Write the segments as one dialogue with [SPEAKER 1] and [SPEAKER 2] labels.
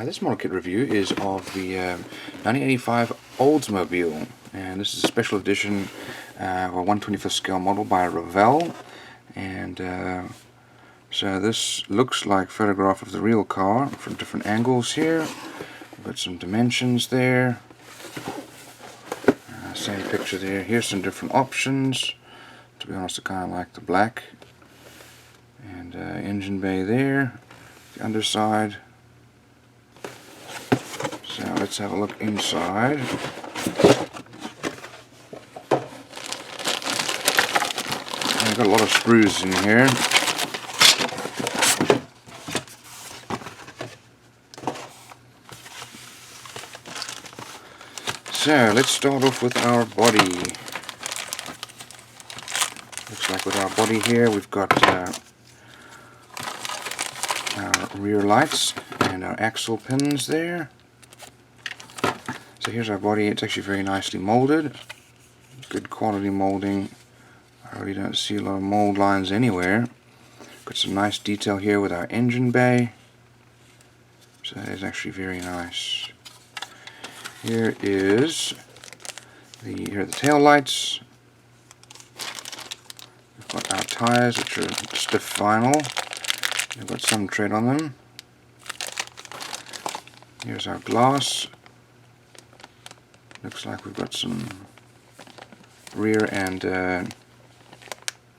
[SPEAKER 1] This model kit review is of the 1985 Oldsmobile, and this is a special edition of a 1/25th scale model by Revell. And so this looks like a photograph of the real car from different angles here. We've got some dimensions there. Same picture there. Here's some different options. To be honest, I kind of like the black. And engine bay there. The underside. So let's have a look inside. I've got a lot of screws in here. So let's start off with our body. Looks like with our body here we've got our rear lights and our axle pins there. So here's our body. It's actually very nicely molded. Good quality molding. I really don't see a lot of mold lines anywhere. Got some nice detail here with our engine bay. So that is actually very nice. Here are the tail lights. We've got our tires, which are stiff vinyl. They've got some tread on them. Here's our glass. Looks like we've got some rear and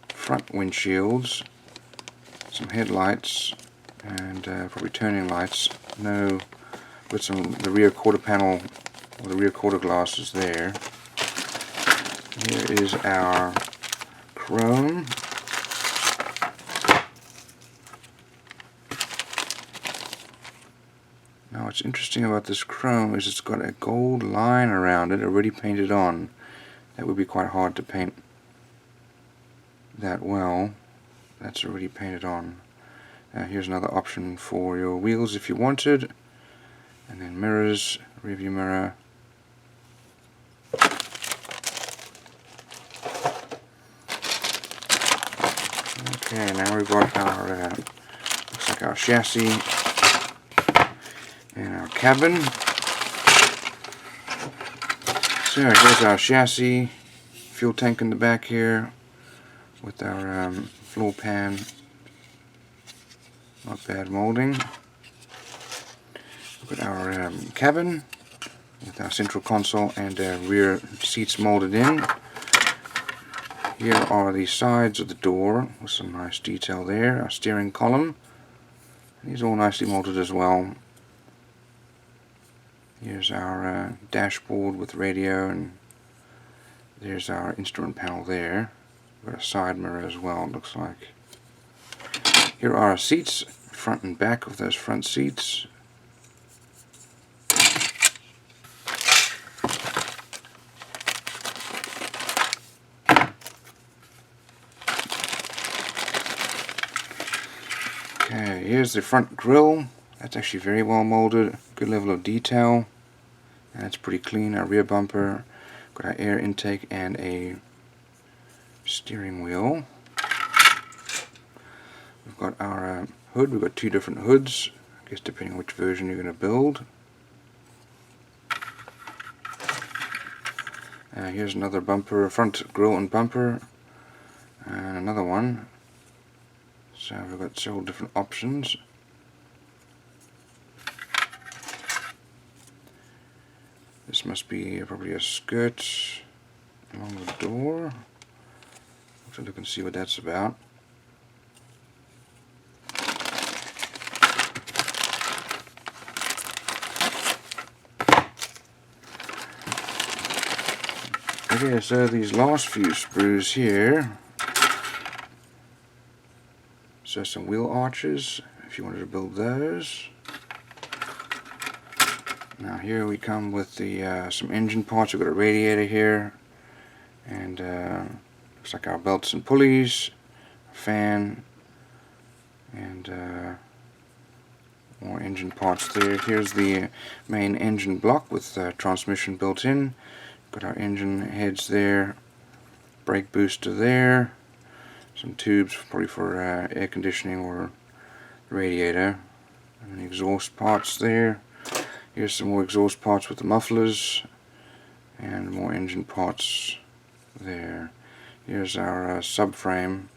[SPEAKER 1] front windshields, some headlights, and probably turning lights. No, with the rear quarter panel or the rear quarter glasses there. Here is our chrome. Now what's interesting about this chrome is it's got a gold line around it already painted on. That would be quite hard to paint that well. That's already painted on. Here's another option for your wheels if you wanted. And then mirrors, rearview mirror. Okay, now we've got our, looks like our chassis and our cabin. So here's our chassis, fuel tank in the back here with our floor pan. Not bad molding. We've got our cabin with our central console and rear seats molded in. Here are the sides of the door with some nice detail there. Our steering column. These are all nicely molded as well. Here's our dashboard with radio, and there's our instrument panel there. We've got a side mirror as well, it looks like. Here are our seats, front and back of those front seats. Okay, here's the front grille. That's actually very well molded, good level of detail, and it's pretty clean. Our rear bumper, got our air intake and a steering wheel. We've got our hood. We've got two different hoods, I guess depending on which version you're going to build. Here's another bumper, front grille and bumper, and another one. So we've got several different options. This must be probably a skirt along the door. Let's look and see what that's about. Okay, so these last few sprues here, so some wheel arches if you wanted to build those. Now here we come with the some engine parts. We've got a radiator here, and looks like our belts and pulleys, a fan, and more engine parts there. Here's the main engine block with transmission built in. Got our engine heads there, brake booster there, some tubes probably for air conditioning or radiator, and the exhaust parts there. Here's some more exhaust parts with the mufflers, and more engine parts there. Here's our subframe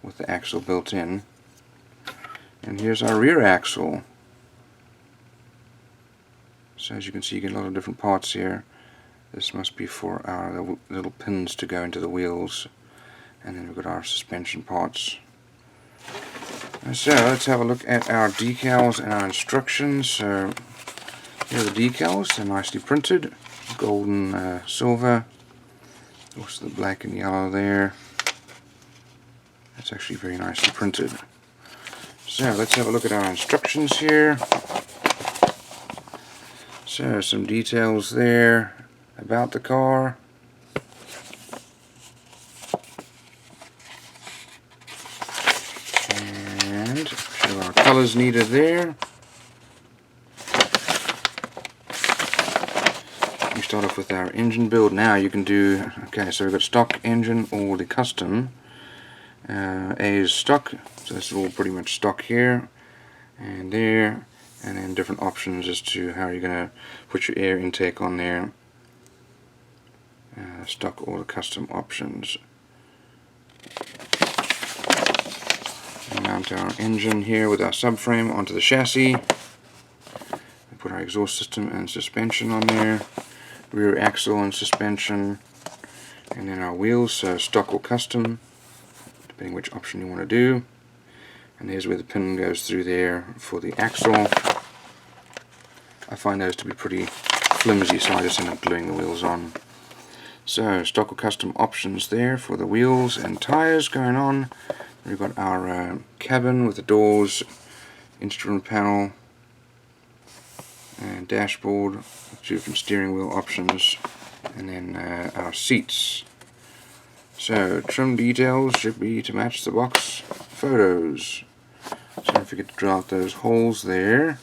[SPEAKER 1] with the axle built in, and here's our rear axle. So as you can see, you get a lot of different parts here. This must be for our little pins to go into the wheels, and then we've got our suspension parts. So let's have a look at our decals and our instructions. So here are the decals. They're nicely printed, golden silver. Also the black and yellow there. That's actually very nicely printed. So let's have a look at our instructions here. So some details there about the car. And show our colors needed there. We start off with our engine build. Now you can do, okay, so we've got stock engine or the custom. A is stock, so this is all pretty much stock here and there, and then different options as to how you're going to put your air intake on there. Stock or the custom options. We mount our engine here with our subframe onto the chassis. We put our exhaust system and suspension on there, rear axle and suspension, and then our wheels, so stock or custom, depending which option you want to do. And there's where the pin goes through there for the axle. I find those to be pretty flimsy, so I just end up gluing the wheels on. So stock or custom options there for the wheels and tires going on. We've got our cabin with the doors, instrument panel, and dashboard, two different steering wheel options, and then our seats. So trim details should be to match the box photos. So don't forget to draw out those holes there.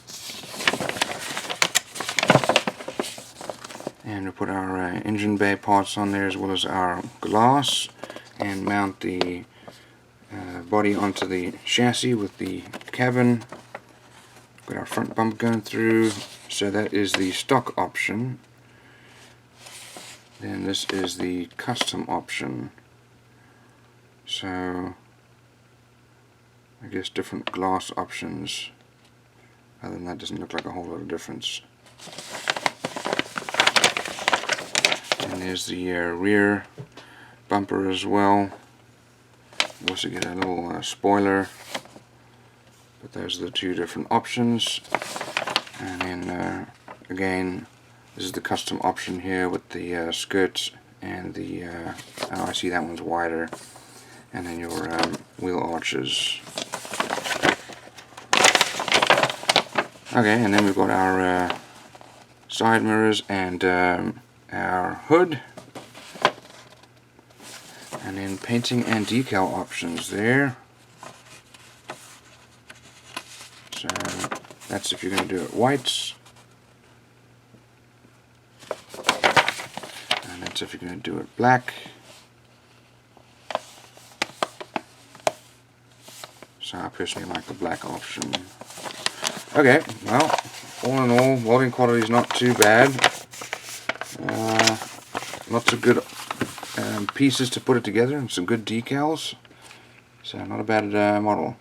[SPEAKER 1] And we'll put our engine bay parts on there as well as our glass, and mount the body onto the chassis with the cabin. Got our front bump going through, so that is the stock option. Then this is the custom option. So I guess different glass options. Other than that, doesn't look like a whole lot of difference. And there's the rear bumper as well. You also get a little spoiler. But those are the two different options. And then again, this is the custom option here with the skirts and the oh, I see that one's wider. And then your wheel arches. Okay, and then we've got our side mirrors and our hood, and then painting and decal options there. So that's if you're going to do it whites, and that's if you're going to do it black. So I personally like the black option. Okay, well, all in all, welding quality is not too bad. Lots of good pieces to put it together, and some good decals. So not a bad model.